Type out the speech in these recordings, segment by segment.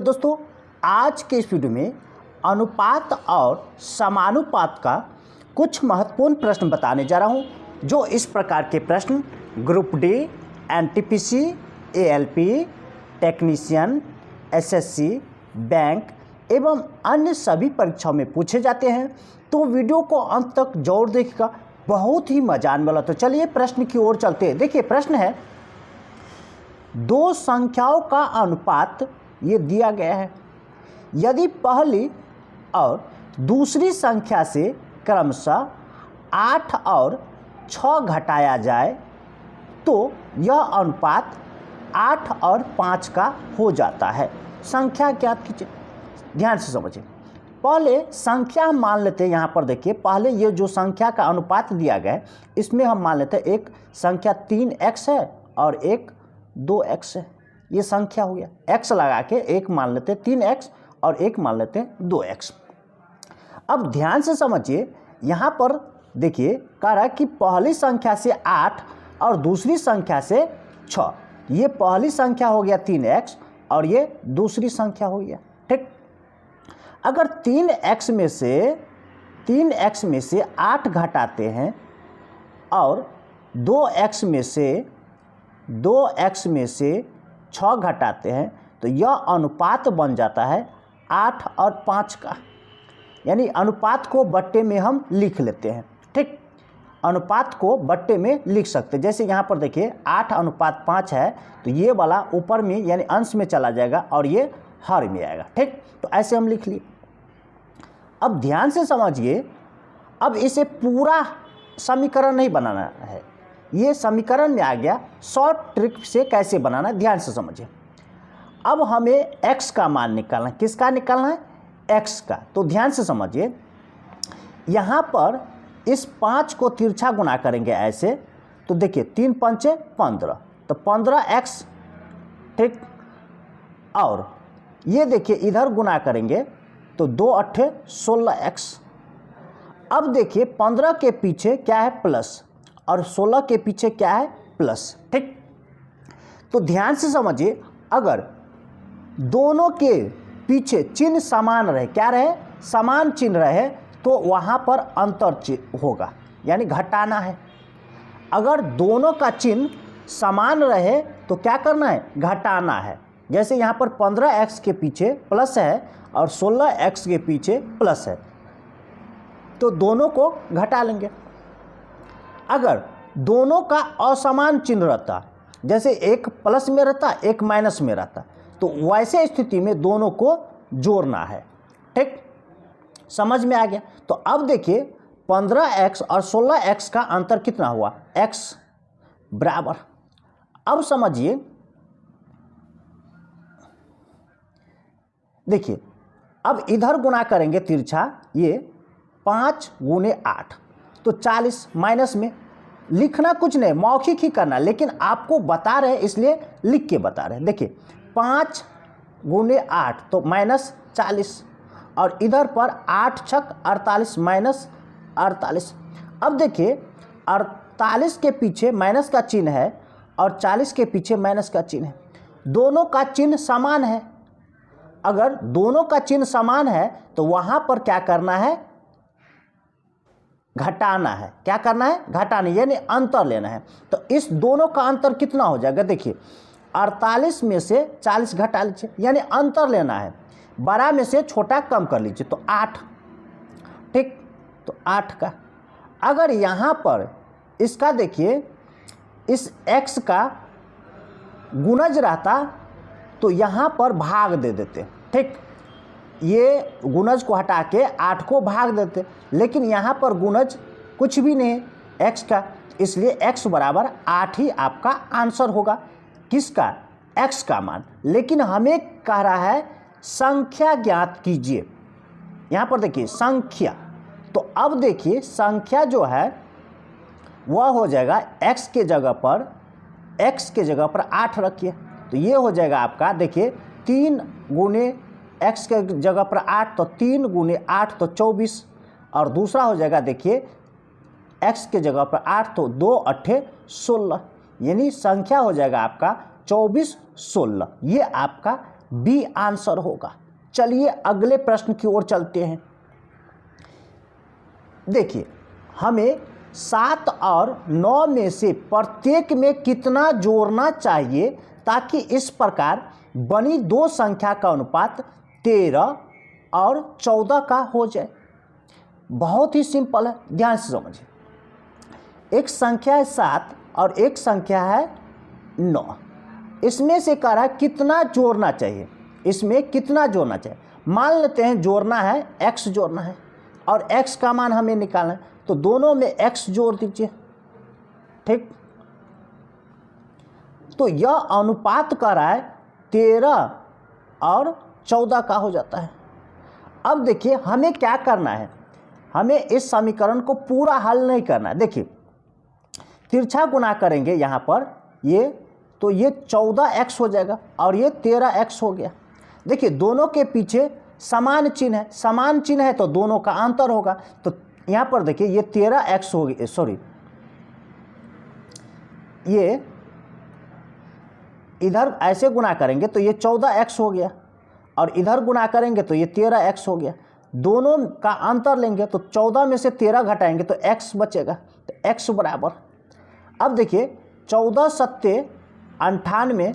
दोस्तों, आज के इस वीडियो में अनुपात और समानुपात का कुछ महत्वपूर्ण प्रश्न बताने जा रहा हूं, जो इस प्रकार के प्रश्न group D, NTPC, ALP, technician, SSC, bank एवं अन्य सभी परीक्षाओं में पूछे जाते हैं। तो वीडियो को अंत तक जरूर देखिएगा, बहुत ही मजा आने वाला। तो चलिए प्रश्न की ओर चलते हैं। देखिए प्रश्न है, दो संख्याओं का अनुपात ये दिया गया है। यदि पहली और दूसरी संख्या से क्रमशः 8 और 6 घटाया जाए तो यह अनुपात 8 और 5 का हो जाता है। संख्या ज्ञात कीजिए। ध्यान से समझिए। पहले संख्या हम मान लेते हैं। यहाँ पर देखिए, पहले ये जो संख्या का अनुपात दिया गया है, इसमें हम मान लेते हैं एक संख्या 3x है और एक 2x है। ये संख्या हो गया। x लगा के एक मान लेते हैं 3x और एक मान लेते हैं 2x। अब ध्यान से समझिए, यहाँ पर देखिए कह रहा है कि पहली संख्या से 8 और दूसरी संख्या से 6। ये पहली संख्या हो गया 3x और ये दूसरी संख्या हो गया। ठीक। अगर 3x में से 8 घटाते हैं और 2x में से 6 घटाते हैं तो यह अनुपात बन जाता है 8 और 5 का। यानी अनुपात को बट्टे में हम लिख लेते हैं। ठीक। अनुपात को बट्टे में लिख सकते हैं। जैसे यहाँ पर देखिए 8 अनुपात 5 है, तो ये वाला ऊपर में यानी अंश में चला जाएगा और ये हर में आएगा। ठीक। तो ऐसे हम लिख लिए। अब ध्यान से समझिए, अब इसे पूरा समीकरण नहीं बनाना है, ये समीकरण में आ गया। शॉर्ट ट्रिक से कैसे बनाना है ध्यान से समझिए। अब हमें x का मान निकालना है। किसका निकालना है? x का। तो ध्यान से समझिए, यहाँ पर इस 5 को तिरछा गुना करेंगे ऐसे, तो देखिए 3 पंचे 15, तो 15x। ठीक। और ये देखिए इधर गुना करेंगे तो 2 अट्ठे 16x। अब देखिए 15 के पीछे क्या है? प्लस, और 16 के पीछे क्या है? प्लस। ठीक। तो ध्यान से समझिए, अगर दोनों के पीछे चिन्ह समान रहे, क्या रहे? समान चिन्ह रहे, तो वहाँ पर अंतर चिन्ह होगा, यानी घटाना है। अगर दोनों का चिन्ह समान रहे तो क्या करना है? घटाना है। जैसे यहाँ पर 15x के पीछे प्लस है और 16x के पीछे प्लस है, तो दोनों को घटा लेंगे। अगर दोनों का असमान चिन्ह रहता, जैसे एक प्लस में रहता एक माइनस में रहता, तो वैसे स्थिति में दोनों को जोड़ना है। ठीक। समझ में आ गया। तो अब देखिए 15x और 16x का अंतर कितना हुआ? x बराबर। अब समझिए, देखिए अब इधर गुना करेंगे तिरछा, ये 5 गुने 8 तो 40। माइनस में लिखना कुछ नहीं, मौखिक ही करना, लेकिन आपको बता रहे इसलिए लिख के बता रहे। देखिए 5 गुने 8 तो माइनस 40, और इधर पर 8 छक 48 माइनस 48। अब देखिए 48 के पीछे माइनस का चिन्ह है और 40 के पीछे माइनस का चिन्ह है। दोनों का चिन्ह समान है। अगर दोनों का चिन्ह समान है तो वहाँ पर क्या करना है? घटाना है। क्या करना है? घटाना, यानी अंतर लेना है। तो इस दोनों का अंतर कितना हो जाएगा? देखिए 48 में से 40 घटा लीजिए, यानी अंतर लेना है। बड़ा में से छोटा कम कर लीजिए, तो 8। ठीक। तो 8 का। अगर यहाँ पर इसका देखिए इस x का गुणज रहता तो यहाँ पर भाग दे देते। ठीक। ये गुणज को हटा के 8 को भाग देते, लेकिन यहाँ पर गुणज कुछ भी नहीं है x का, इसलिए x बराबर 8 ही आपका आंसर होगा। किसका? x का मान। लेकिन हमें कह रहा है संख्या ज्ञात कीजिए। यहाँ पर देखिए संख्या, तो अब देखिए संख्या जो है वह हो जाएगा x के जगह पर 8 रखिए, तो ये हो जाएगा आपका, देखिए 3 गुने x के जगह पर 8, तो 3 गुने 8 तो 24, और दूसरा हो जाएगा देखिए x के जगह पर 8 तो 2 अट्ठे 16, यानी संख्या हो जाएगा आपका 24 16। ये आपका बी आंसर होगा। चलिए अगले प्रश्न की ओर चलते हैं। देखिए, हमें 7 और 9 में से प्रत्येक में कितना जोड़ना चाहिए ताकि इस प्रकार बनी दो संख्या का अनुपात 13 और 14 का हो जाए। बहुत ही सिंपल है, ध्यान से समझिए। एक संख्या है 7 और एक संख्या है 9। इसमें से कह रहा है कितना जोड़ना चाहिए, इसमें कितना जोड़ना चाहिए। मान लेते हैं जोड़ना है x जोड़ना है और x का मान हमें निकालना है, तो दोनों में x जोड़ दीजिए। ठीक, तो यह अनुपात कर रहा है 13 और 14 का हो जाता है। अब देखिए हमें क्या करना है, हमें इस समीकरण को पूरा हल नहीं करना है। देखिए तिरछा गुना करेंगे यहाँ पर ये, तो ये 14x हो जाएगा और ये 13x हो गया। देखिए दोनों के पीछे समान चिन्ह है, समान चिन्ह है तो दोनों का अंतर होगा। तो यहाँ पर देखिए ये 13x हो गया, सॉरी ये इधर ऐसे गुना करेंगे तो ये 14x हो गया और इधर गुना करेंगे तो ये 13x हो गया। दोनों का अंतर लेंगे तो 14 में से 13 घटाएंगे तो x बचेगा, तो x बराबर, अब देखिए 14 सत्ते 98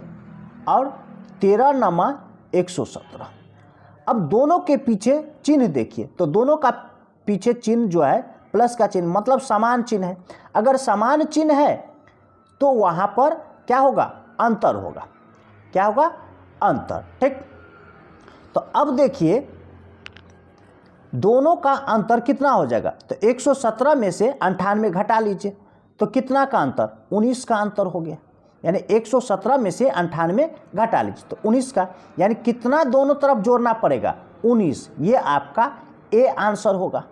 और 13 नमा 117। अब दोनों के पीछे चिन्ह देखिए, तो दोनों का पीछे चिन्ह जो है प्लस का चिन्ह, मतलब समान चिन्ह है। अगर समान चिन्ह है तो वहाँ पर क्या होगा, अंतर होगा। क्या होगा, अंतर। ठीक, तो अब देखिए दोनों का अंतर कितना हो जाएगा, तो 117 में से 98 घटा लीजिए तो कितना का अंतर, 19 का अंतर हो गया। यानी 117 में से 98 घटा लीजिए तो 19 का, यानी कितना दोनों तरफ जोड़ना पड़ेगा, 19। ये आपका ए आंसर होगा।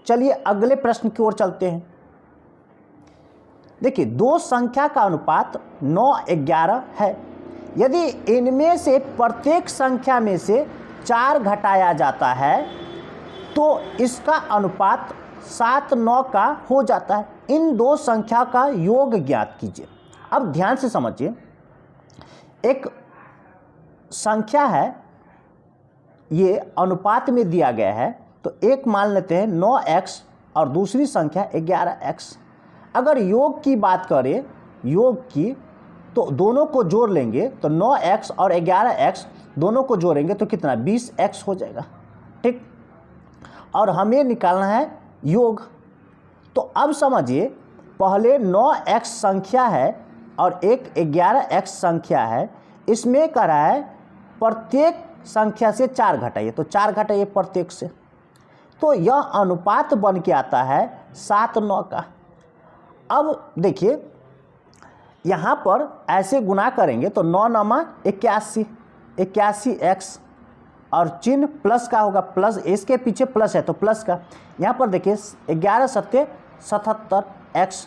चलिए अगले प्रश्न की ओर चलते हैं। देखिए दो संख्या का अनुपात 9-11 है। यदि इनमें से प्रत्येक संख्या में से 4 घटाया जाता है तो इसका अनुपात 7-9 का हो जाता है। इन दो संख्या का योग ज्ञात कीजिए। अब ध्यान से समझिए, एक संख्या है, ये अनुपात में दिया गया है, तो एक मान लेते हैं 9x और दूसरी संख्या 11x। अगर योग की बात करें, योग की, तो दोनों को जोड़ लेंगे तो 9x और 11x दोनों को जोड़ेंगे तो कितना, 20x हो जाएगा। ठीक, और हमें निकालना है योग। तो अब समझिए, पहले 9x संख्या है और एक 11x संख्या है, इसमें कह रहा है प्रत्येक संख्या से 4 घटाइए, तो 4 घटाइए प्रत्येक से, तो यह अनुपात बन के आता है 7-9 का। अब देखिए यहाँ पर ऐसे गुना करेंगे तो 9-9 81, 81x और चिन्ह प्लस का होगा, प्लस, इसके पीछे प्लस है तो प्लस का। यहाँ पर देखिए 11 सत्ते 77x।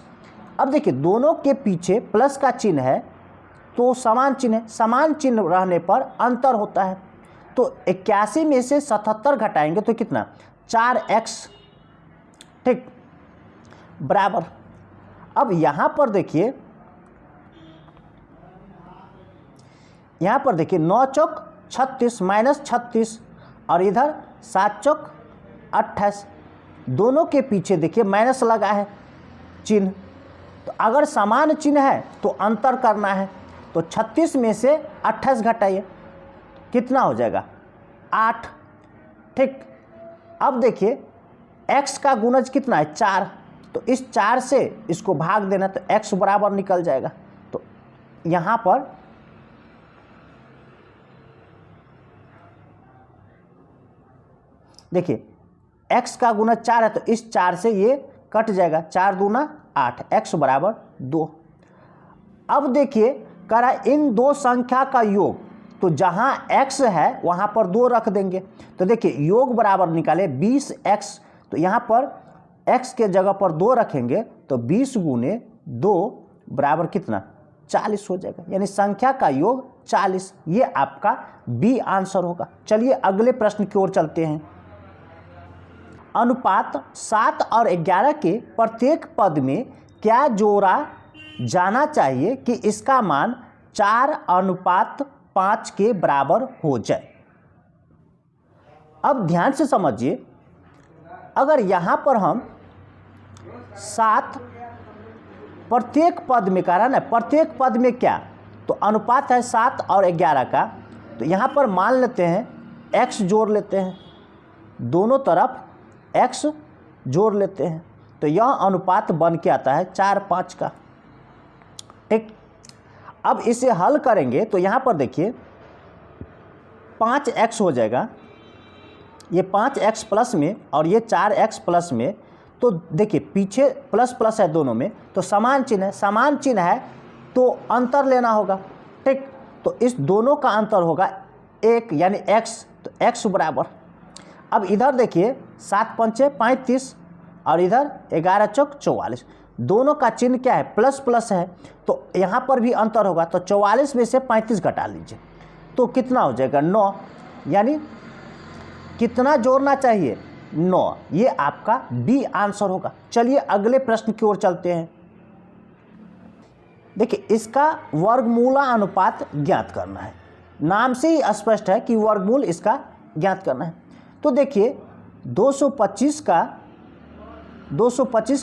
अब देखिए दोनों के पीछे प्लस का चिन्ह है तो समान चिन्ह है, समान चिन्ह रहने पर अंतर होता है। तो 81 में से 77 घटाएंगे तो कितना, 4x। ठीक, बराबर। अब यहाँ पर देखिए, यहाँ पर देखिए 9 चौक 36 माइनस 36 और इधर 7 चौक 28, दोनों के पीछे देखिए माइनस लगा है चिन्ह। तो अगर समान चिन्ह है तो अंतर करना है, तो 36 में से 28 घटाइए, कितना हो जाएगा, 8। ठीक, अब देखिए x का गुणज कितना है, 4, तो इस 4 से इसको भाग देना तो x बराबर निकल जाएगा। तो यहाँ पर देखिए x का गुणज 4 है तो इस 4 से ये कट जाएगा, 4 दूना 8, x बराबर 2। अब देखिए कह रहा है इन दो संख्या का योग, तो जहाँ x है वहाँ पर 2 रख देंगे। तो देखिए योग बराबर निकाले 20x, तो यहाँ पर x के जगह पर 2 रखेंगे तो 20 गुने 2 बराबर कितना, 40 हो जाएगा। यानी संख्या का योग 40, ये आपका बी आंसर होगा। चलिए अगले प्रश्न की ओर चलते हैं। अनुपात 7 और 11 के प्रत्येक पद में क्या जोड़ा जाना चाहिए कि इसका मान 4:5 5 के बराबर हो जाए। अब ध्यान से समझिए, अगर यहाँ पर हम 7 प्रत्येक पद में कह रहा है ना, प्रत्येक पद में क्या, तो अनुपात है 7 और 11 का, तो यहाँ पर मान लेते हैं x जोड़ लेते हैं, दोनों तरफ x जोड़ लेते हैं, तो यह अनुपात बन के आता है 4-5 का। ठीक, अब इसे हल करेंगे तो यहाँ पर देखिए 5x हो जाएगा, ये 5x प्लस में और ये 4x प्लस में, तो देखिए पीछे प्लस प्लस है दोनों में, तो समान चिन्ह है, समान चिन्ह है तो अंतर लेना होगा। ठीक, तो इस दोनों का अंतर होगा 1 यानी x, तो x बराबर, अब इधर देखिए 7×5 = 35 और इधर 11×4 = 44, दोनों का चिन्ह क्या है, प्लस प्लस है, तो यहाँ पर भी अंतर होगा, तो 44 में से 35 घटा लीजिए तो कितना हो जाएगा 9, यानी कितना जोड़ना चाहिए 9, ये आपका बी आंसर होगा। चलिए अगले प्रश्न की ओर चलते हैं। देखिए इसका वर्गमूला अनुपात ज्ञात करना है, नाम से ही स्पष्ट है कि वर्गमूल इसका ज्ञात करना है। तो देखिए 225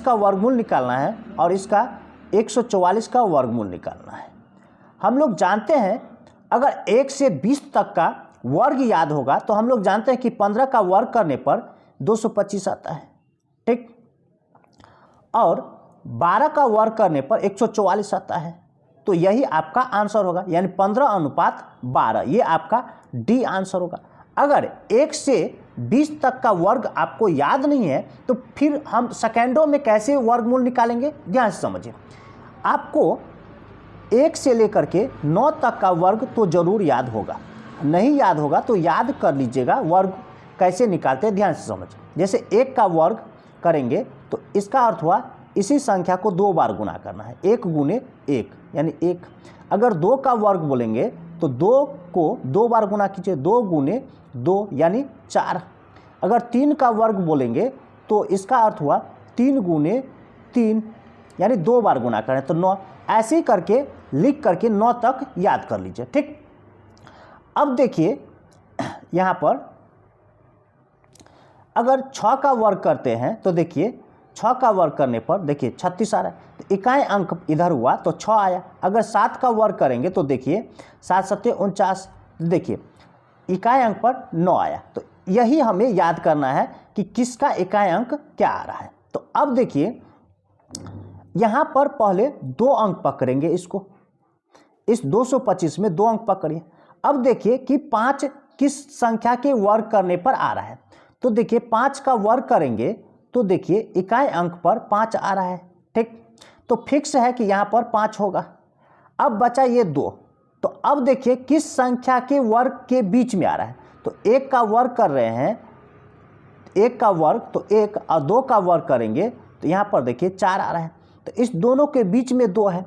का वर्गमूल निकालना है और इसका 144 का वर्गमूल निकालना है। हम लोग जानते हैं अगर 1 से 20 तक का वर्ग याद होगा तो हम लोग जानते हैं कि 15 का वर्ग करने पर 225 आता है। ठीक, और 12 का वर्ग करने पर 144 आता है, तो यही आपका आंसर होगा, यानी 15:12, ये आपका डी आंसर होगा। अगर 1 से 20 तक का वर्ग आपको याद नहीं है तो फिर हम सेकेंडों में कैसे वर्गमूल निकालेंगे, ध्यान से समझिए। आपको 1 से लेकर के 9 तक का वर्ग तो जरूर याद होगा, नहीं याद होगा तो याद कर लीजिएगा वर्ग कैसे निकालते हैं, ध्यान से समझिए। जैसे 1 का वर्ग करेंगे तो इसका अर्थ हुआ इसी संख्या को 2 बार गुना करना है, 1 × 1 यानी 1। अगर 2 का वर्ग बोलेंगे तो 2 को 2 बार गुना कीजिए, 2 × 2 यानी 4। अगर 3 का वर्ग बोलेंगे तो इसका अर्थ हुआ 3 × 3 यानी 2 बार गुना करें तो 9। ऐसे ही करके लिख करके 9 तक याद कर लीजिए। ठीक, अब देखिए यहाँ पर अगर 6 का वर्ग करते हैं तो देखिए 6 का वर्ग करने पर देखिए 36 आ रहा है, तो इकाई अंक इधर हुआ तो 6 आया। अगर 7 का वर्ग करेंगे तो देखिए 7×7 = 49, देखिए इकाई अंक पर 9 आया। तो यही हमें याद करना है कि किसका इकाई अंक क्या आ रहा है। तो अब देखिए यहाँ पर पहले 2 अंक पकड़ेंगे, इसको इस 225 में 2 अंक पकड़िए। अब देखिए कि 5 किस संख्या के वर्ग करने पर आ रहा है, तो देखिए 5 का वर्ग करेंगे तो देखिए इकाई अंक पर 5 आ रहा है। ठीक, तो फिक्स है कि यहाँ पर 5 होगा। अब बचा ये 2, तो अब देखिए किस संख्या के वर्ग के बीच में आ रहा है, तो 1 का वर्ग कर रहे हैं, 1 का वर्ग तो 1 और 2 का वर्ग करेंगे तो यहाँ पर देखिए 4 आ रहा है, तो इस दोनों के बीच में 2 है,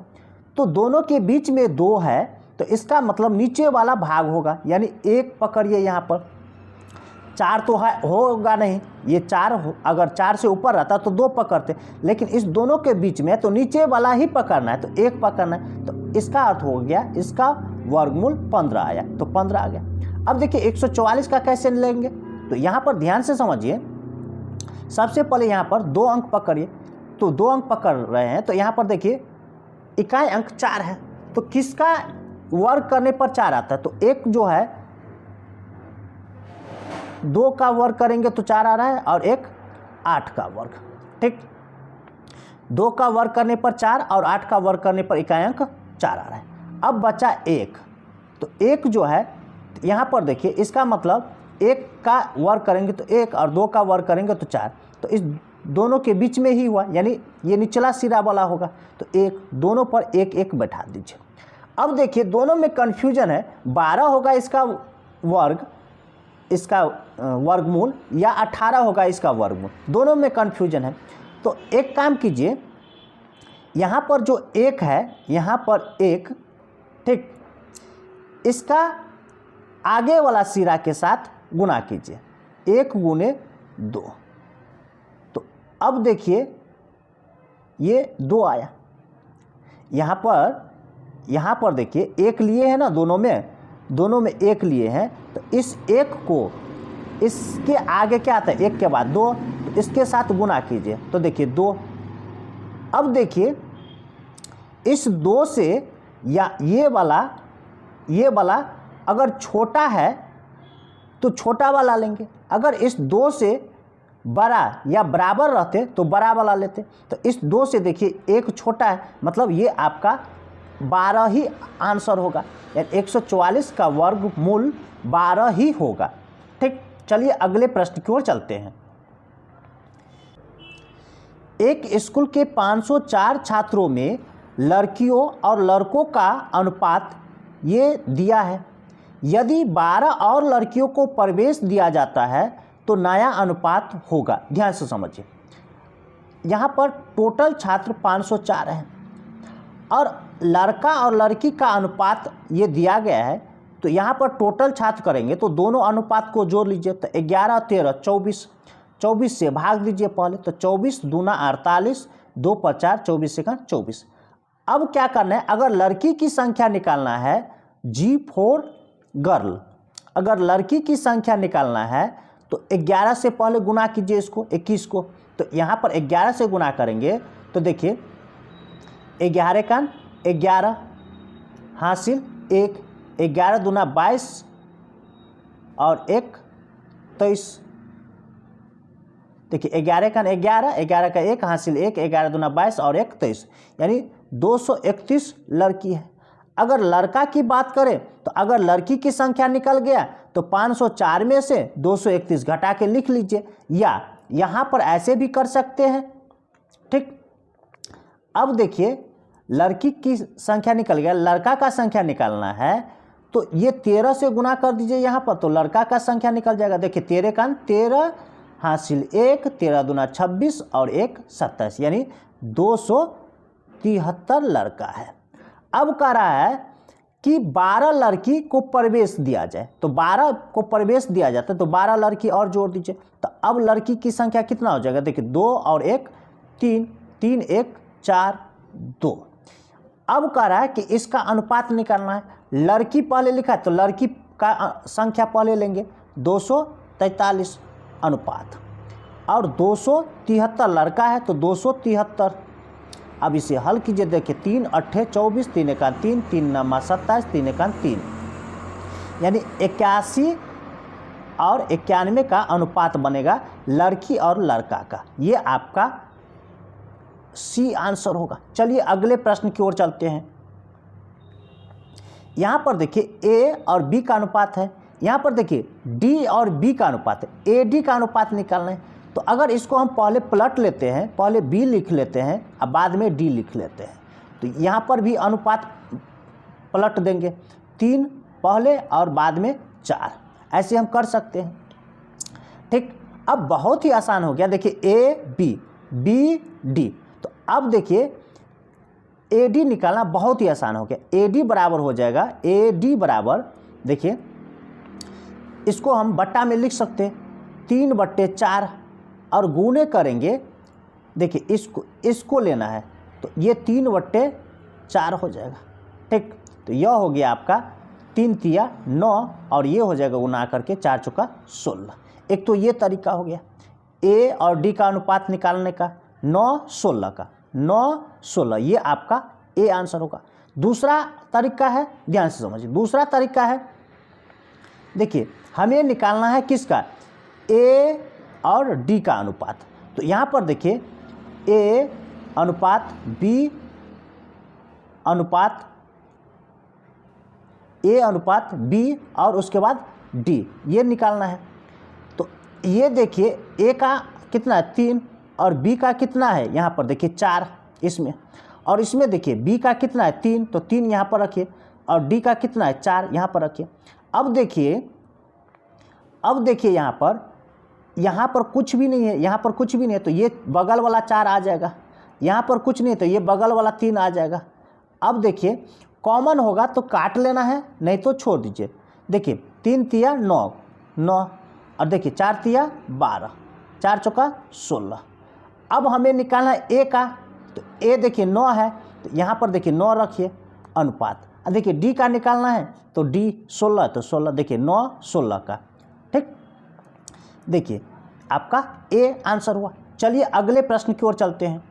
तो दोनों के बीच में 2 है तो इसका मतलब नीचे वाला भाग होगा, यानी 1 पकड़िए, यहाँ पर 4 तो है होगा नहीं, ये 4 अगर 4 से ऊपर रहता तो 2 पकड़ते, लेकिन इस दोनों के बीच में तो नीचे वाला ही पकड़ना है, तो 1 पकड़ना है, तो इसका अर्थ हो गया इसका वर्गमूल 15 आया, तो 15 आ गया। अब देखिए 144 का कैसे लेंगे, तो यहाँ पर ध्यान से समझिए। सबसे पहले यहाँ पर 2 अंक पकड़िए, तो 2 अंक पकड़ रहे हैं, तो यहाँ पर देखिए इकाई अंक 4 है, तो किसका वर्ग करने पर 4 आता है, तो एक जो है 2 का वर्ग करेंगे तो 4 आ रहा है और एक 8 का वर्ग। ठीक, 2 का वर्ग करने पर 4 और 8 का वर्ग करने पर इकाई अंक 4 आ रहा है। अब बचा 1, तो 1 जो है यहाँ पर देखिए इसका मतलब 1 का वर्ग करेंगे तो 1 और 2 का वर्ग करेंगे तो 4, तो इस दोनों के बीच में ही हुआ, यानी ये निचला सिरा वाला होगा, तो 1 दोनों पर 1 बैठा दीजिए। अब देखिए दोनों में कन्फ्यूजन है, 12 होगा इसका वर्ग, इसका वर्गमूल, या 18 होगा इसका वर्गमूल, दोनों में कन्फ्यूजन है। तो एक काम कीजिए, यहाँ पर जो 1 है, यहाँ पर 1, ठीक, इसका आगे वाला सिरा के साथ गुना कीजिए, 1 × 2, तो अब देखिए ये 2 आया। यहाँ पर देखिए 1 लिए है ना दोनों में, दोनों में 1 लिए हैं, तो इस 1 को इसके आगे क्या आता है, 1 के बाद 2, तो इसके साथ गुना कीजिए, तो देखिए 2। अब देखिए इस 2 से या ये वाला अगर छोटा है तो छोटा वाला लेंगे, अगर इस 2 से बड़ा या बराबर रहते तो बड़ा वाला लेते। तो इस 2 से देखिए 1 छोटा है, मतलब ये आपका 12 ही आंसर होगा, यानी 144 का वर्गमूल 12 ही होगा। ठीक, चलिए अगले प्रश्न की ओर चलते हैं। एक स्कूल के 504 छात्रों में लड़कियों और लड़कों का अनुपात ये दिया है। यदि 12 और लड़कियों को प्रवेश दिया जाता है तो नया अनुपात होगा। ध्यान से समझिए, यहाँ पर टोटल छात्र 504 हैं और लड़का और लड़की का अनुपात ये दिया गया है, तो यहाँ पर टोटल छात्र करेंगे तो दोनों अनुपात को जोड़ लीजिए, तो 11 13 24, 24 से भाग दीजिए पहले, तो 24 दूना 48, 2 पर 4, 24 से 24। अब क्या करना है, अगर लड़की की संख्या निकालना है G4 गर्ल, अगर लड़की की संख्या निकालना है तो 11 से पहले गुना कीजिए इसको 21 को, तो यहाँ पर 11 से गुना करेंगे तो देखिए 11 का 11 हासिल 1, 11 दूना 22 और 1 23। देखिए 11 का 11, 11 का 1 हासिल 1, 11 दूना 22 और 1 23, यानी 231 लड़की है। अगर लड़का की बात करें तो अगर लड़की की संख्या निकल गया तो 504 में से 231 घटा के लिख लीजिए, या यहाँ पर ऐसे भी कर सकते हैं। ठीक, अब देखिए लड़की की संख्या निकल गया, लड़का का संख्या निकालना है तो ये 13 से गुना कर दीजिए यहाँ पर, तो लड़का का संख्या निकल जाएगा। देखिए 13 का 13 हासिल 1, 13 दूना 26 और 1 27, यानी 273 लड़का है। अब कह रहा है कि 12 लड़की को प्रवेश दिया जाए, तो 12 को प्रवेश दिया जाता है तो 12 लड़की और जोड़ दीजिए, तो अब लड़की की संख्या कितना हो जाएगा, देखिए 2 और 1 3, 3 1 4 2। अब कह रहा है कि इसका अनुपात निकालना है, लड़की पहले लिखा है तो लड़की का संख्या पहले लेंगे 243 अनुपात, और 273 लड़का है तो 273। अब इसे हल कीजिए, देखिए 3 8 24, 3 1 3, 3 9 27, 3 1 3, यानी 81 और 91 का अनुपात बनेगा लड़की और लड़का का। ये आपका सी आंसर होगा। चलिए अगले प्रश्न की ओर चलते हैं। यहाँ पर देखिए ए और बी का अनुपात है, यहाँ पर देखिए डी और बी का अनुपात है, ए डी का अनुपात निकालना है। तो अगर इसको हम पहले पलट लेते हैं, पहले बी लिख लेते हैं और बाद में डी लिख लेते हैं, तो यहाँ पर भी अनुपात पलट देंगे, 3 पहले और बाद में 4, ऐसे हम कर सकते हैं। ठीक, अब बहुत ही आसान हो गया। देखिए ए बी बी डी, तो अब देखिए ए डी निकालना बहुत ही आसान हो गया। ए डी बराबर हो जाएगा, ए डी बराबर देखिए इसको हम बट्टा में लिख सकते हैं 3/4 और गुणे करेंगे, देखिए इसको लेना है तो ये 3/4 हो जाएगा। ठीक, तो यह हो गया आपका 3 तिया 9 और ये हो जाएगा गुना करके 4 चौका 16। एक तो ये तरीका हो गया ए और डी का अनुपात निकालने का, 9 16 का, 9 16, ये आपका ए आंसर होगा। दूसरा तरीका है, ध्यान से समझिए, दूसरा तरीका है, देखिए हमें निकालना है किसका, ए और डी का अनुपात। तो यहाँ पर देखिए ए अनुपात बी अनुपात, ए अनुपात बी और उसके बाद डी, ये निकालना है। तो ये देखिए ए का कितना है 3 और बी का कितना है, यहाँ पर देखिए 4 इसमें, और इसमें देखिए बी का कितना है 3, तो 3 यहाँ पर रखिए, और डी का कितना है 4 यहाँ पर रखिए। अब देखिए यहाँ पर कुछ भी नहीं है, यहाँ पर कुछ भी नहीं है, तो ये बगल वाला 4 आ जाएगा, यहाँ पर कुछ नहीं है तो ये बगल वाला 3 आ जाएगा। अब देखिए कॉमन होगा तो काट लेना है, नहीं तो छोड़ दीजिए। देखिए 3 तिया 9 9, और देखिए 4 तिया 12, 4 चौका 16। अब हमें निकालना है ए का, तो ए देखिए 9 है, तो यहाँ पर देखिए 9 रखिए अनुपात, अब देखिए डी का निकालना है तो डी 16, तो 16 देखिए 9 16 का, ठीक। देखिए आपका ए आंसर हुआ। चलिए अगले प्रश्न की ओर चलते हैं।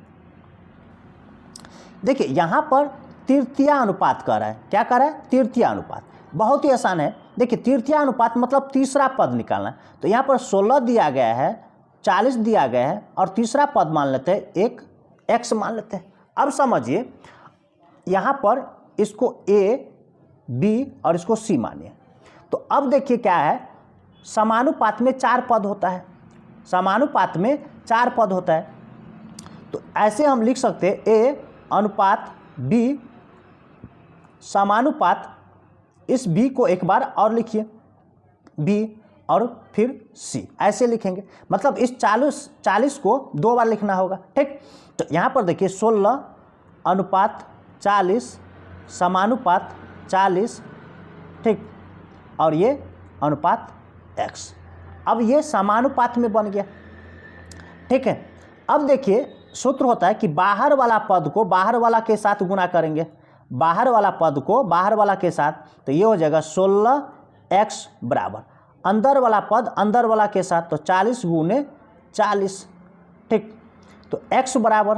देखिए यहाँ पर तृतीय अनुपात कह रहा है, क्या कह रहा है? तृतीय अनुपात। बहुत ही आसान है। देखिए तृतीय अनुपात मतलब तीसरा पद निकालना है। तो यहाँ पर 16 दिया गया है, 40 दिया गया है और तीसरा पद मान लेते हैं, एक x मान लेते हैं। अब समझिए यहाँ पर इसको a, b और इसको c मानिए। तो अब देखिए क्या है, समानुपात में 4 पद होता है, समानुपात में 4 पद होता है। तो ऐसे हम लिख सकते हैं a अनुपात b समानुपात, इस b को एक बार और लिखिए b और फिर c, ऐसे लिखेंगे। मतलब इस 40 को 2 बार लिखना होगा, ठीक। तो यहाँ पर देखिए 16 अनुपात 40 समानुपात 40, ठीक, और ये अनुपात x। अब ये समानुपात में बन गया, ठीक है। अब देखिए सूत्र होता है कि बाहर वाला पद को बाहर वाला के साथ गुणा करेंगे, बाहर वाला पद को बाहर वाला के साथ, तो ये हो जाएगा 16x बराबर अंदर वाला पद अंदर वाला के साथ, तो 40 गुने 40, ठीक। तो x बराबर,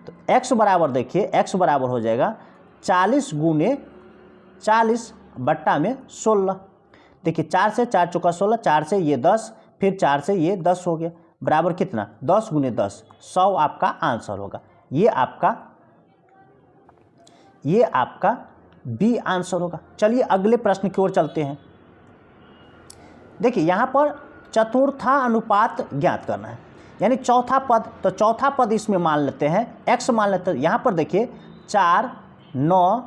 तो x बराबर देखिए x बराबर हो जाएगा 40 गुने 40 बट्टा में 16। देखिए 4 से 4 चौका 16, 4 से ये 10, फिर 4 से ये 10 हो गया, बराबर कितना 10 गुने 10, 100 आपका आंसर होगा। ये आपका बी आंसर होगा। चलिए अगले प्रश्न की ओर चलते हैं। देखिए यहाँ पर चतुर्था अनुपात ज्ञात करना है, यानी चौथा पद। तो चौथा पद इसमें मान लेते हैं x मान लेते हैं। यहाँ पर देखिए 4 9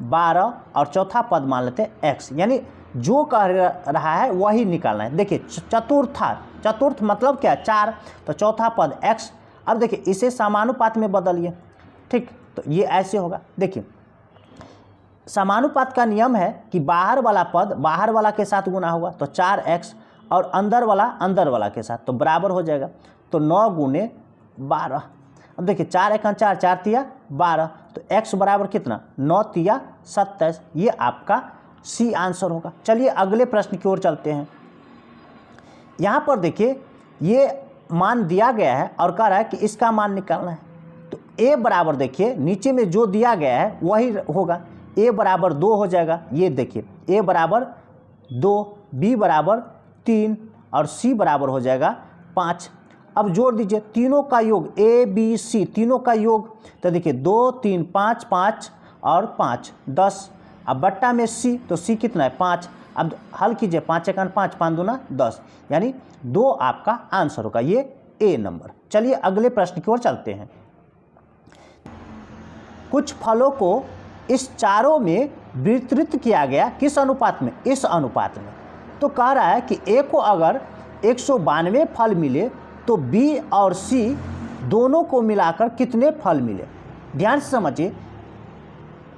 12 और चौथा पद मान लेते हैं x, यानी जो कह रहा है वही निकालना है। देखिए चतुर्थ मतलब क्या, 4, तो चौथा पद x। अब देखिए इसे समानुपात में बदलिए, ठीक। तो ये ऐसे होगा। देखिए समानुपात का नियम है कि बाहर वाला पद बाहर वाला के साथ गुना होगा, तो 4x, और अंदर वाला के साथ, तो बराबर हो जाएगा, तो 9 गुने 12। अब देखिए 4 1 4, 4 तिया 12, तो x बराबर कितना 9 तिया 27। ये आपका सी आंसर होगा। चलिए अगले प्रश्न की ओर चलते हैं। यहाँ पर देखिए ये मान दिया गया है और कह रहा है कि इसका मान निकालना है। तो a बराबर देखिए नीचे में जो दिया गया है वही होगा, a बराबर 2 हो जाएगा। ये देखिए a बराबर 2, b बराबर 3 और c बराबर हो जाएगा 5। अब जोड़ दीजिए तीनों का योग, a b c तीनों का योग, तो देखिए 2 3 5 5 और 5 10, अब बट्टा में c, तो c कितना है 5। अब हल कीजिए 5 1 5 5 दूना 10, यानी 2 आपका आंसर होगा, ये ए नंबर। चलिए अगले प्रश्न की ओर चलते हैं। कुछ फलों को इस चारों में वितरित किया गया, किस अनुपात में, इस अनुपात में। तो कह रहा है कि ए को अगर 192 फल मिले तो बी और सी दोनों को मिलाकर कितने फल मिले। ध्यान से समझिए,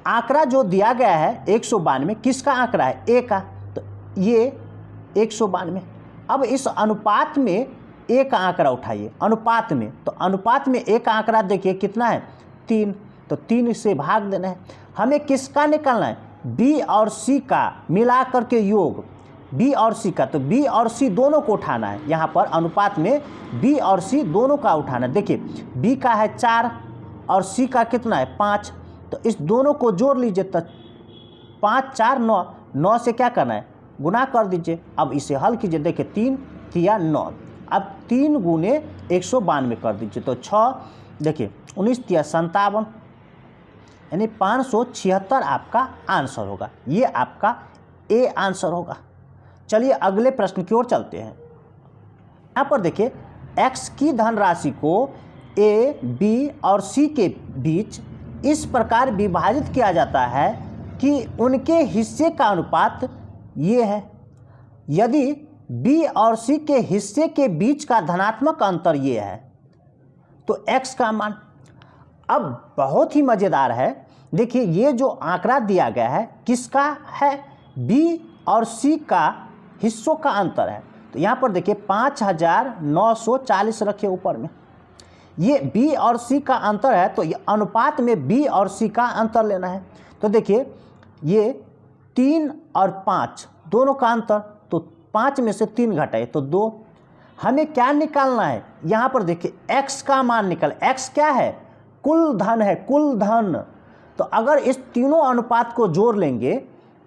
आंकड़ा जो दिया गया है 192 किसका आंकड़ा है, ए का, तो ये 192। अब इस अनुपात में ए का आंकड़ा उठाइए, अनुपात में, तो अनुपात में ए का आंकड़ा देखिए कितना है 3, तो 3 से भाग देना है। हमें किसका निकालना है, बी और सी का मिला करके योग, बी और सी का, तो बी और सी दोनों को उठाना है। यहाँ पर अनुपात में बी और सी दोनों का उठाना है। देखिए बी का है 4 और सी का कितना है 5, तो इस दोनों को जोड़ लीजिए, तो 5 4 9, 9 से क्या करना है गुना कर दीजिए। अब इसे हल कीजिए, देखिए 3 तिया 9, अब 3 गुने 192 कर दीजिए, तो 6, देखिए 19 तिया 57, यानी 576 आपका आंसर होगा। ये आपका ए आंसर होगा। चलिए अगले प्रश्न की ओर चलते हैं। यहाँ पर देखिए x की धनराशि को ए बी और सी के बीच इस प्रकार विभाजित किया जाता है कि उनके हिस्से का अनुपात ये है। यदि बी और सी के हिस्से के बीच का धनात्मक अंतर ये है तो x का मान। अब बहुत ही मज़ेदार है, देखिए ये जो आंकड़ा दिया गया है किसका है, बी और सी का हिस्सों का अंतर है। तो यहाँ पर देखिए 5940 रखे ऊपर में, ये बी और सी का अंतर है, तो ये अनुपात में बी और सी का अंतर लेना है। तो देखिए ये 3 और 5 दोनों का अंतर, तो 5 में से 3 घटाए तो 2। हमें क्या निकालना है, यहाँ पर देखिए x का मान निकल, x क्या है, कुल धन है, कुल धन। तो अगर इस तीनों अनुपात को जोड़ लेंगे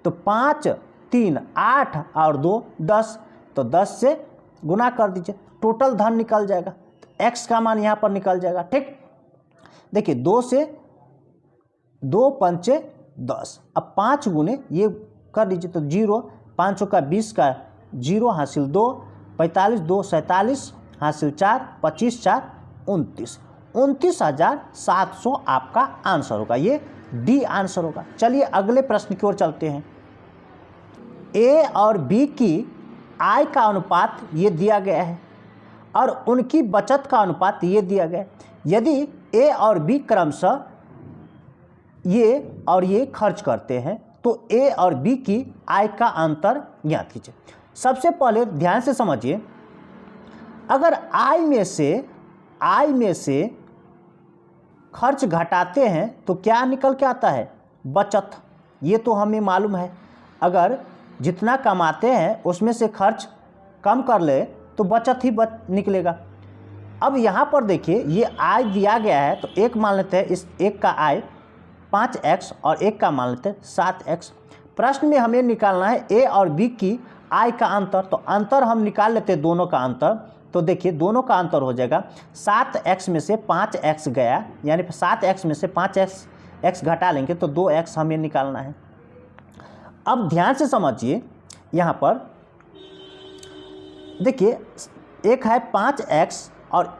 तो 5, 3, 8 और 2 10, तो 10 से गुना कर दीजिए, टोटल धन निकल जाएगा। तो x का मान यहाँ पर निकल जाएगा। ठीक, देखिए 2 से 2 पंचे 10, अब 5 गुने ये कर दीजिए तो 0, 5 का 20 का 0 हासिल 2, 45 2 47 हासिल 4, 25 4 29, 29,700 आपका आंसर होगा। ये डी आंसर होगा। चलिए अगले प्रश्न की ओर चलते हैं। ए और बी की आय का अनुपात ये दिया गया है और उनकी बचत का अनुपात ये दिया गया है। यदि ए और बी क्रमशः ये और ये खर्च करते हैं तो ए और बी की आय का अंतर ज्ञात कीजिए। सबसे पहले ध्यान से समझिए, अगर आय में से खर्च घटाते हैं तो क्या निकल के आता है, बचत। ये तो हमें मालूम है, अगर जितना कमाते हैं उसमें से खर्च कम कर ले तो बचत ही निकलेगा। अब यहाँ पर देखिए ये आय दिया गया है तो एक मान लेते हैं, इस एक का आय 5x और एक का मान लेते हैं 7x। प्रश्न में हमें निकालना है ए और बी की आय का अंतर, तो अंतर हम निकाल लेते हैं दोनों का अंतर। तो देखिए दोनों का अंतर हो जाएगा, 7x में से 5x गया, यानी 7x में से 5x घटा लेंगे तो 2x हमें निकालना है। अब ध्यान से समझिए, यहाँ पर देखिए एक है 5x और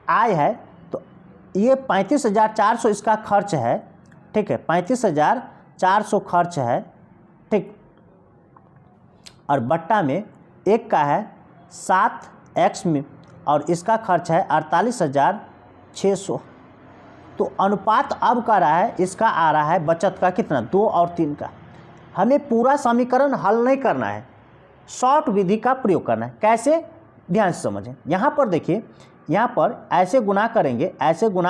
आय है, तो ये 35,400 इसका खर्च है। ठीक है, 35,400 खर्च है। ठीक, और बट्टा में एक का है 7x में और इसका खर्च है 48,600। तो अनुपात अब का रहा है, इसका आ रहा है बचत का कितना, 2 और 3 का। हमें पूरा समीकरण हल नहीं करना है, शॉर्ट विधि का प्रयोग करना है। कैसे, ध्यान से समझें। यहाँ पर देखिए, यहाँ पर ऐसे गुना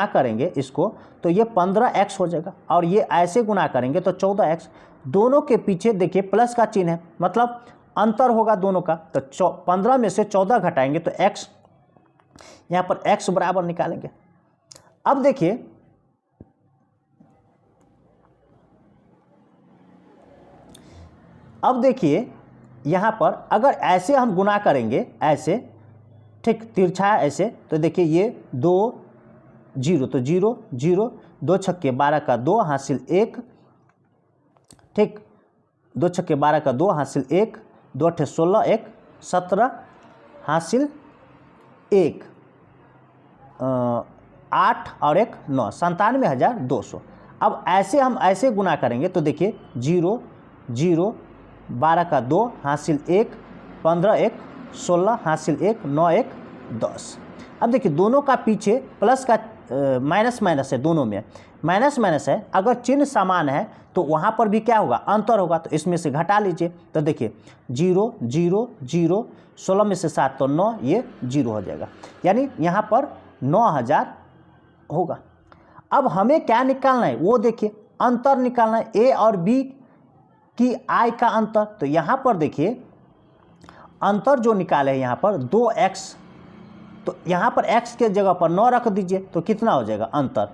करेंगे इसको तो ये 15x हो जाएगा और ये ऐसे गुना करेंगे तो 14x। दोनों के पीछे देखिए प्लस का चिन्ह है, मतलब अंतर होगा दोनों का। तो 15 में से 14 घटाएंगे तो x, यहाँ पर x बराबर निकालेंगे। अब देखिए यहाँ पर अगर ऐसे हम गुना करेंगे, ऐसे, ठीक, तिरछा ऐसे, तो देखिए ये 2 0 तो 0 0, 2 छक्के 12 का 2 हासिल 1। ठीक, 2 छक्के 12 का 2 हासिल 1, 2 अट्ठे 16, 1 17 हासिल 1, 8 और 1 9, 97,200। अब ऐसे हम ऐसे गुना करेंगे तो देखिए 0 0, 12 का 2 हासिल 1, 15 1 16 हासिल 1, 9 1 10। अब देखिए दोनों का पीछे प्लस का माइनस है, दोनों में माइनस है। अगर चिन्ह समान है तो वहाँ पर भी क्या होगा, अंतर होगा, तो इसमें से घटा लीजिए। तो देखिए 0 0 0, 16 में से 7 तो 9, ये 0 हो जाएगा, यानी यहाँ पर 9,000 होगा। अब हमें क्या निकालना है, वो देखिए अंतर निकालना है, ए और बी की आय का अंतर। तो यहाँ पर देखिए अंतर जो निकाले है यहाँ पर 2x, तो यहाँ पर x के जगह पर 9 रख दीजिए तो कितना हो जाएगा अंतर,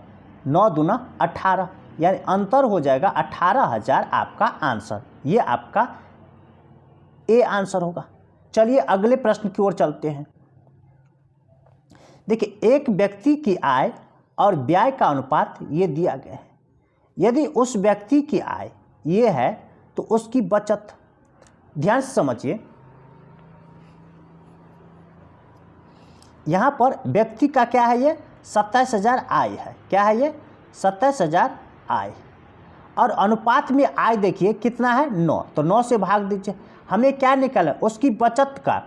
9 दूना 18, यानी अंतर हो जाएगा 18,000 आपका आंसर। ये आपका ए आंसर होगा। चलिए अगले प्रश्न की ओर चलते हैं। देखिए एक व्यक्ति की आय और व्यय का अनुपात ये दिया गया है। यदि उस व्यक्ति की आय ये है तो उसकी बचत, ध्यान से समझिए, यहाँ पर व्यक्ति का क्या है, ये 27,000 आय है। क्या है ये, 27,000 आय, और अनुपात में आय देखिए कितना है, 9, तो 9 से भाग दीजिए। हमें क्या निकाला, उसकी बचत का।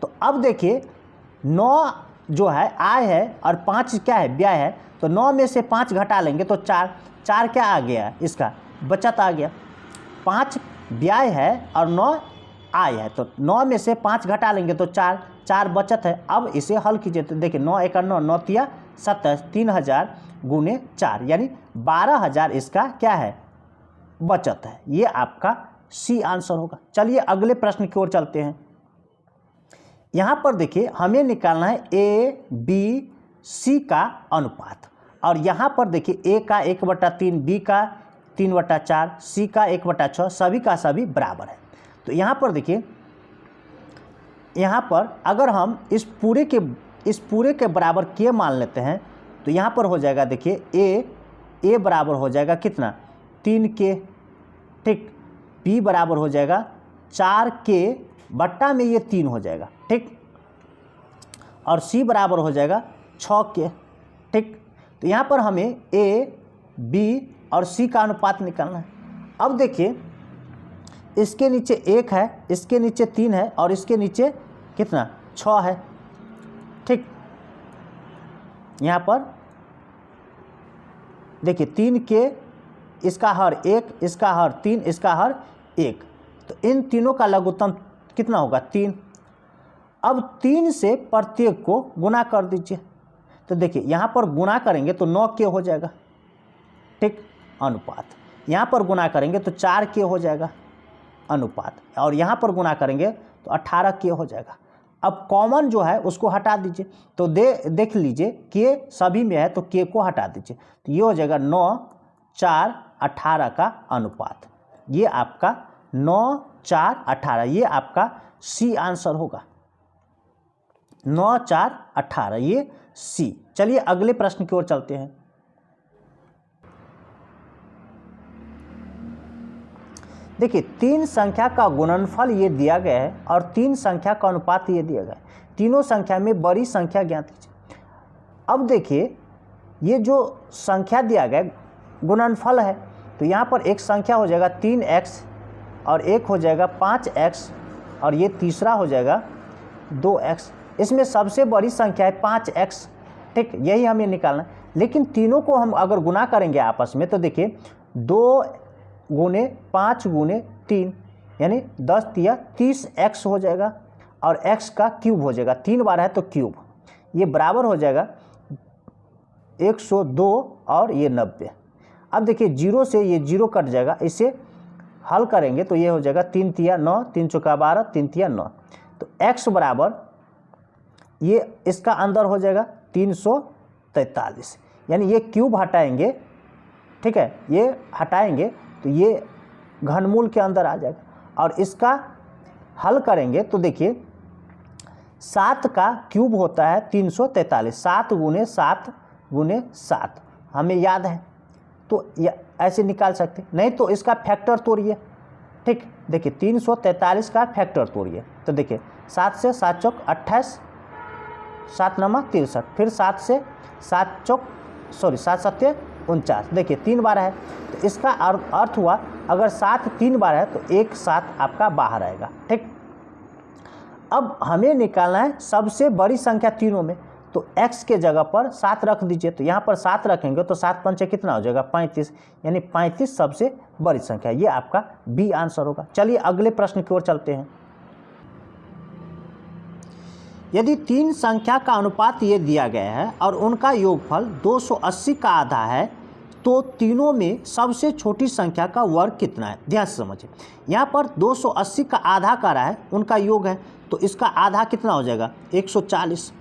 तो अब देखिए 9 जो है आय है और 5 क्या है, व्यय है, तो 9 में से 5 घटा लेंगे तो 4 क्या आ गया, इसका बचत आ गया। 5 व्यय है और 9 आय है, तो 9 में से 5 घटा लेंगे तो 4 बचत है। अब इसे हल कीजिए तो देखिए 9 1 9, 9 3 27, 3,000 गुने 4, यानी 12,000 इसका क्या है, बचत है। ये आपका सी आंसर होगा। चलिए अगले प्रश्न की ओर चलते हैं। यहाँ पर देखिए हमें निकालना है ए बी सी का अनुपात, और यहाँ पर देखिए ए का 1/3, बी का 3/4, सी का 1/6, सभी का सभी बराबर है। तो यहाँ पर देखिए, यहाँ पर अगर हम इस पूरे के बराबर के मान लेते हैं तो यहाँ पर हो जाएगा देखिए ए बराबर हो जाएगा कितना 3K, ठीक। बी बराबर हो जाएगा 4K बट्टा में ये 3 हो जाएगा, ठीक। और सी बराबर हो जाएगा 6K, ठीक। तो यहाँ पर हमें ए बी और सी का अनुपात निकालना है। अब देखिए इसके नीचे 1 है, इसके नीचे 3 है और इसके नीचे कितना 6 है, ठीक। यहाँ पर देखिए 3K, इसका हर 1, इसका हर 3, इसका हर 1, तो इन तीनों का लघुत्तम कितना होगा 3। अब 3 से प्रत्येक को गुना कर दीजिए। तो देखिए यहाँ पर गुना करेंगे तो 9K हो जाएगा, ठीक, अनुपात। यहाँ पर गुना करेंगे तो 4K हो जाएगा अनुपात, और यहाँ पर गुना करेंगे तो 18K हो जाएगा। अब कॉमन जो है उसको हटा दीजिए, तो देख लीजिए K सभी में है तो K को हटा दीजिए, तो ये हो जाएगा 9, 4, 18 का अनुपात। ये आपका 9, 4, 18, ये आपका सी आंसर होगा। 9, 4, 18 ये सी। चलिए अगले प्रश्न की ओर चलते हैं। देखिए 3 संख्या का गुणनफल ये दिया गया है और 3 संख्या का अनुपात ये दिया गया है। तीनों संख्या में बड़ी संख्या ज्ञात कीजिए। अब देखिए ये जो संख्या दिया गया गुणनफल है, तो यहाँ पर एक संख्या हो जाएगा 3x और एक हो जाएगा 5x और ये तीसरा हो जाएगा 2x। इसमें सबसे बड़ी संख्या है 5x, ठीक, यही हमें निकालना है। लेकिन तीनों को हम अगर गुना करेंगे आपस में तो देखिए 2 गुने 5 गुने 3 यानी 10 तिया 30x हो जाएगा, और x का क्यूब हो जाएगा, 3 बार है तो क्यूब, ये बराबर हो जाएगा 102 और ये 90। अब देखिए 0 से ये 0 कट जाएगा, इसे हल करेंगे तो ये हो जाएगा 3 तिया 9, 3 चौका 12, 3 तिया 9। तो x बराबर ये इसका अंदर हो जाएगा 343, यानी ये क्यूब हटाएंगे, ठीक है, ये हटाएंगे तो ये घनमूल के अंदर आ जाएगा। और इसका हल करेंगे तो देखिए 7 का क्यूब होता है 343, 7 गुने 7 गुने 7 हमें याद है, तो ऐसे निकाल सकते, नहीं तो इसका फैक्टर तोड़िए, ठीक। देखिए 343 का फैक्टर तोड़िए, तो देखिए 7 से 7 चौक 28, 7 नमक 63, फिर 7 से 7 7 49, देखिए 3 बार है, तो इसका अर्थ हुआ अगर 7 3 बार है तो 1 7 आपका बाहर आएगा, ठीक। अब हमें निकालना है सबसे बड़ी संख्या तीनों में, तो x के जगह पर 7 रख दीजिए, तो यहाँ पर 7 रखेंगे तो 7 पंचे कितना हो जाएगा 35, यानी 35 सबसे बड़ी संख्या, ये आपका बी आंसर होगा। चलिए अगले प्रश्न की ओर चलते हैं। यदि 3 संख्या का अनुपात ये दिया गया है और उनका योगफल 280 का आधा है, तो तीनों में सबसे छोटी संख्या का वर्ग कितना है? ध्यान से समझिए, यहाँ पर 280 का आधा का रहा है, उनका योग है, तो इसका आधा कितना हो जाएगा 140।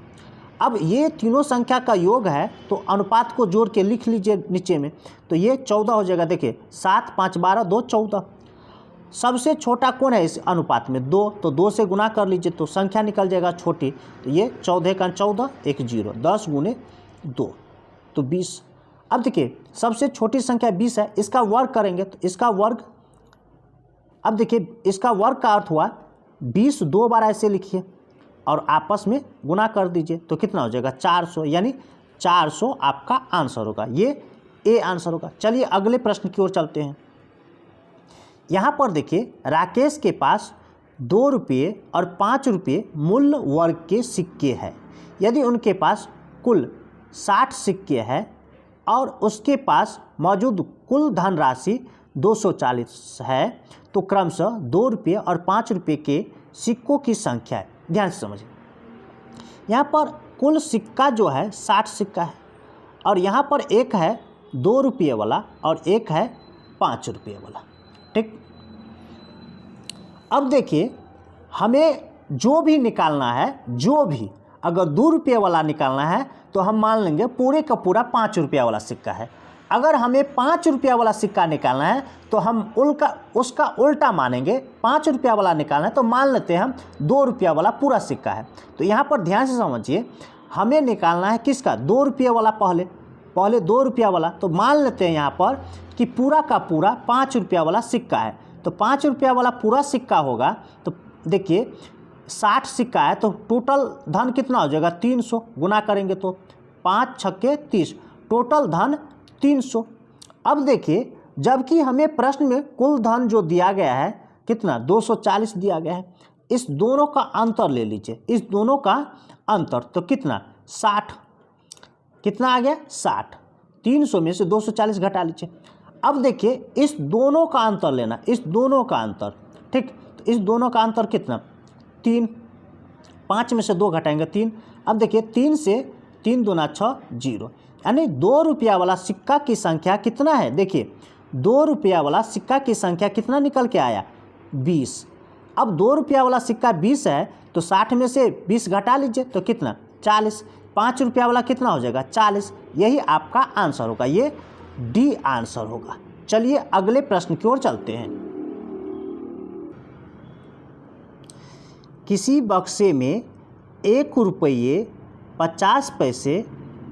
अब ये तीनों संख्या का योग है तो अनुपात को जोड़ के लिख लीजिए नीचे में, तो ये 14 हो जाएगा। देखिए 7 5 12 2 14। सबसे छोटा कौन है इस अनुपात में? 2, तो 2 से गुना कर लीजिए तो संख्या निकल जाएगा छोटी, तो ये 14 का 14 1 0, 10 गुने 2 तो 20। अब देखिए सबसे छोटी संख्या 20 है, इसका वर्ग करेंगे तो इसका वर्ग, अब देखिए इसका वर्ग का अर्थ हुआ 20 2 बार ऐसे लिखिए और आपस में गुना कर दीजिए तो कितना हो जाएगा 400, यानी 400 आपका आंसर होगा, ये ए आंसर होगा। चलिए अगले प्रश्न की ओर चलते हैं। यहाँ पर देखिए राकेश के पास 2 रुपये और 5 रुपये मूल्य वर्ग के सिक्के हैं। यदि उनके पास कुल 60 सिक्के हैं और उसके पास मौजूद कुल धनराशि 240 है, तो क्रमशः 2 रुपये और 5 रुपये के सिक्कों की संख्या है। ध्यान से समझिए, यहाँ पर कुल सिक्का जो है 60 सिक्का है और यहाँ पर एक है 2 रुपये वाला और एक है 5 रुपये वाला। अब देखिए हमें जो भी निकालना है, जो भी अगर 2 रुपये वाला निकालना है तो हम मान लेंगे पूरे का पूरा 5 रुपया वाला सिक्का है। अगर हमें 5 रुपया वाला सिक्का निकालना है तो हम उसका उल्टा मानेंगे। 5 रुपया वाला निकालना है तो मान लेते हैं हम 2 रुपया वाला पूरा सिक्का है। तो यहाँ पर ध्यान से समझिए, हमें निकालना है किसका, 2 रुपये वाला पहले 2 रुपया वाला। तो मान लेते हैं यहाँ पर कि पूरा का पूरा 5 रुपया वाला सिक्का है। तो 5 रुपया वाला पूरा सिक्का होगा तो देखिए 60 सिक्का है तो टोटल धन कितना हो जाएगा, 300। गुना करेंगे तो 5 छक्के 30, टोटल धन 300। अब देखिए जबकि हमें प्रश्न में कुल धन जो दिया गया है कितना, 240 दिया गया है। इस दोनों का अंतर ले लीजिए, इस दोनों का अंतर तो कितना, 60। कितना आ गया, 60। 300 में से 240 घटा लीजिए। अब देखिए इस दोनों का अंतर लेना, इस दोनों का अंतर, ठीक। तो इस दोनों का अंतर कितना, 3। 5 में से 2 घटाएंगे 3। अब देखिए 3 से 3 दूना 6, 0। यानी 2 रुपया वाला सिक्का की संख्या कितना है, देखिए 2 रुपया वाला सिक्का की संख्या कितना निकल के आया, 20। अब 2 रुपया वाला सिक्का 20 है तो 60 में से 20 घटा लीजिए तो कितना, 40। 5 रुपया वाला कितना हो जाएगा, 40। यही आपका आंसर होगा, ये डी आंसर होगा। चलिए अगले प्रश्न की ओर चलते हैं। किसी बक्से में 1 रुपये 50 पैसे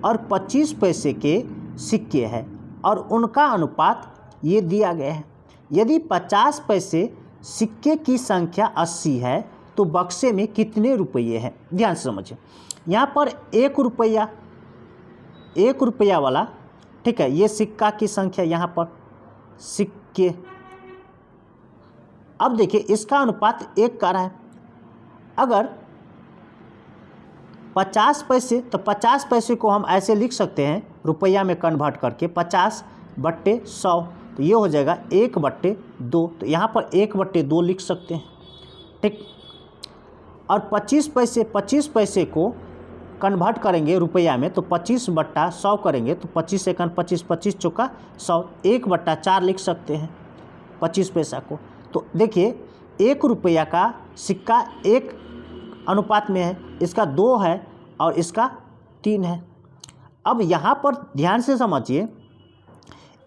और 25 पैसे के सिक्के हैं और उनका अनुपात ये दिया गया है। यदि 50 पैसे सिक्के की संख्या 80 है तो बक्से में कितने रुपये हैं। ध्यान से समझिए, यहाँ पर 1 रुपया वाला, ठीक है, ये सिक्का की संख्या, यहाँ पर सिक्के। अब देखिए इसका अनुपात 1 का रहा है। अगर 50 पैसे, तो 50 पैसे को हम ऐसे लिख सकते हैं रुपया में कन्वर्ट करके, 50/100। तो ये हो जाएगा 1/2। तो यहाँ पर 1/2 लिख सकते हैं, ठीक। और 25 पैसे को कन्वर्ट करेंगे रुपया में तो 25/100 करेंगे तो 25 सेकंड 25, 25 चौका 100, 1/4 लिख सकते हैं 25 पैसा को। तो देखिए 1 रुपया का सिक्का 1 अनुपात में है, इसका 2 है और इसका 3 है। अब यहाँ पर ध्यान से समझिए,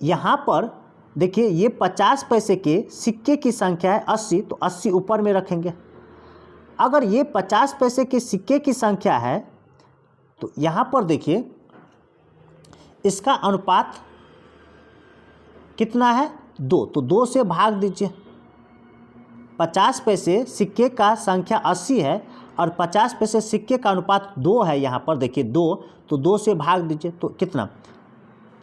यहाँ पर देखिए ये 50 पैसे के सिक्के की संख्या है 80, तो 80 ऊपर में रखेंगे। अगर ये 50 पैसे के सिक्के की संख्या है तो यहाँ पर देखिए इसका अनुपात कितना है, 2। तो 2 से भाग दीजिए। 50 पैसे सिक्के का संख्या 80 है और 50 पैसे सिक्के का अनुपात 2 है, यहाँ पर देखिए 2। तो 2 से भाग दीजिए तो कितना,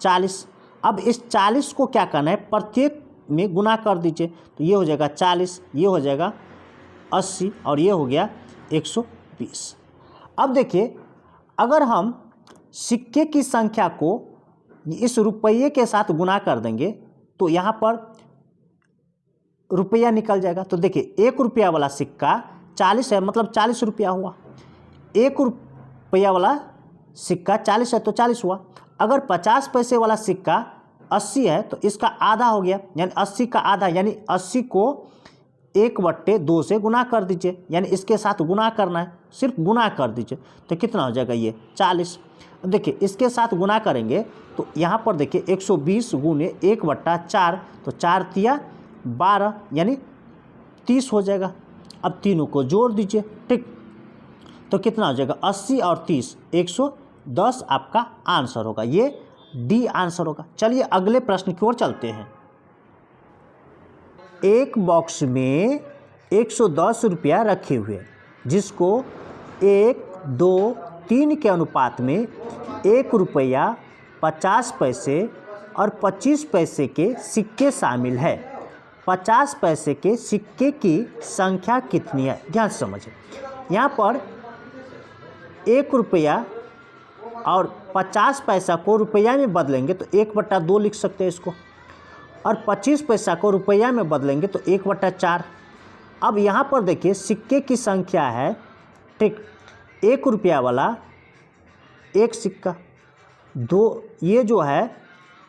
40। अब इस 40 को क्या करना है, प्रत्येक में गुना कर दीजिए। तो ये हो जाएगा 40, ये हो जाएगा 80 और ये हो गया 120। अब देखिए अगर हम सिक्के की संख्या को इस रुपये के साथ गुना कर देंगे तो यहाँ पर रुपया निकल जाएगा। तो देखिए 1 रुपया वाला सिक्का 40 है, मतलब 40 रुपया हुआ। 1 रुपया वाला सिक्का 40 है तो 40 हुआ। अगर 50 पैसे वाला सिक्का 80 है तो इसका आधा हो गया, यानी 80 का आधा, यानी 80 को 1/2 से गुना कर दीजिए, यानी इसके साथ गुना करना है, सिर्फ गुना कर दीजिए। तो कितना हो जाएगा, ये 40। देखिए इसके साथ गुना करेंगे तो यहाँ पर देखिए 120 गुने 1/4, तो 4 तिया 12 यानी 30 हो जाएगा। अब तीनों को जोड़ दीजिए, ठीक। तो कितना हो जाएगा, 80 और 30, 110 आपका आंसर होगा, ये डी आंसर होगा। चलिए अगले प्रश्न की ओर चलते हैं। एक बॉक्स में 110 रुपया रखे हुए जिसको 1, 2, 3 के अनुपात में 1 रुपया 50 पैसे और 25 पैसे के सिक्के शामिल है। 50 पैसे के सिक्के की संख्या कितनी है। ध्यान से समझिए, यहाँ पर 1 रुपया और 50 पैसा को रुपया में बदलेंगे तो 1/2 लिख सकते हैं इसको, और 25 पैसा को रुपया में बदलेंगे तो 1/4। अब यहाँ पर देखिए सिक्के की संख्या है, ठीक। 1 रुपया वाला 1 सिक्का, 2, ये जो है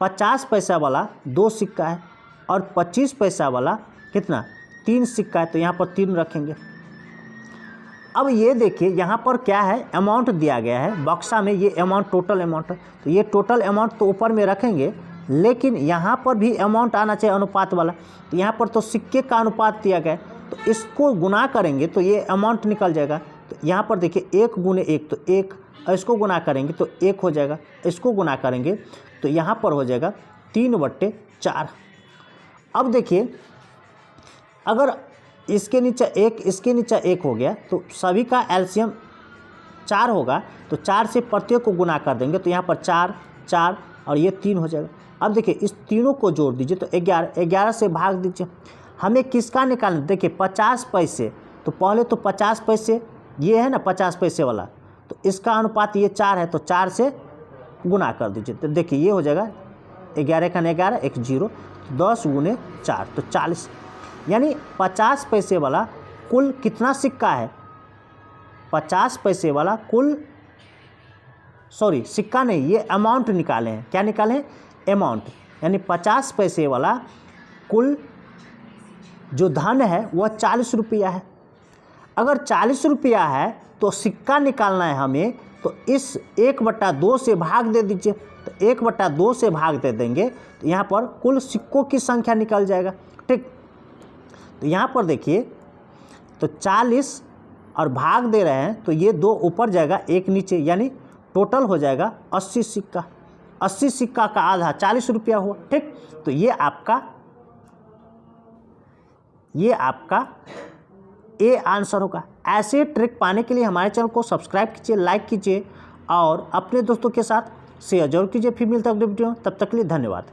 50 पैसा वाला 2 सिक्का है, और 25 पैसा वाला कितना, 3 सिक्का है तो यहाँ पर 3 रखेंगे। अब ये देखिए यहाँ पर क्या है, अमाउंट दिया गया है बक्सा में, ये अमाउंट टोटल अमाउंट है, तो ये टोटल अमाउंट तो ऊपर में रखेंगे, लेकिन यहाँ पर भी अमाउंट आना चाहिए अनुपात वाला। तो यहाँ पर तो सिक्के का अनुपात दिया गया है, तो इसको गुना करेंगे तो ये अमाउंट निकल जाएगा। तो यहाँ पर देखिए 1 गुने 1 तो 1, इसको गुना करेंगे तो 1 हो जाएगा, इसको गुना करेंगे तो यहाँ पर हो जाएगा 3/4। अब देखिए अगर इसके नीचे 1 इसके नीचे 1 हो गया तो सभी का एलसीएम 4 होगा, तो 4 से प्रत्येक को गुना कर देंगे तो यहाँ पर 4 4 और ये 3 हो जाएगा। अब देखिए इस तीनों को जोड़ दीजिए तो 11, 11 से भाग दीजिए। हमें किसका निकालना, देखिए 50 पैसे, तो पहले तो 50 पैसे ये है ना 50 पैसे वाला, तो इसका अनुपात ये 4 है, तो 4 से गुना कर दीजिए। तो देखिए ये हो जाएगा 11 का 11 1 0, 10 गुने 4 तो 40, यानी 50 पैसे वाला कुल कितना सिक्का है, 50 पैसे वाला कुल, सॉरी सिक्का नहीं, ये अमाउंट निकाले हैं। क्या निकाले हैं, अमाउंट, यानी 50 पैसे वाला कुल जो धन है वह 40 रुपया है। अगर 40 रुपया है तो सिक्का निकालना है हमें, तो इस 1/2 से भाग दे दीजिए। तो 1/2 से भाग दे देंगे तो यहाँ पर कुल सिक्कों की संख्या निकल जाएगा। ठीक, तो यहाँ पर देखिए तो 40 और भाग दे रहे हैं तो ये 2 ऊपर जाएगा 1 नीचे, यानी टोटल हो जाएगा 80 सिक्का। 80 सिक्का का आधा 40 रुपया हुआ। ठीक, तो ये आपका ए आंसर होगा। ऐसे ट्रिक पाने के लिए हमारे चैनल को सब्सक्राइब कीजिए, लाइक कीजिए और अपने दोस्तों के साथ शेयर जरूर कीजिए। फिर मिलता है अगले वीडियो, तब तक के लिए धन्यवाद।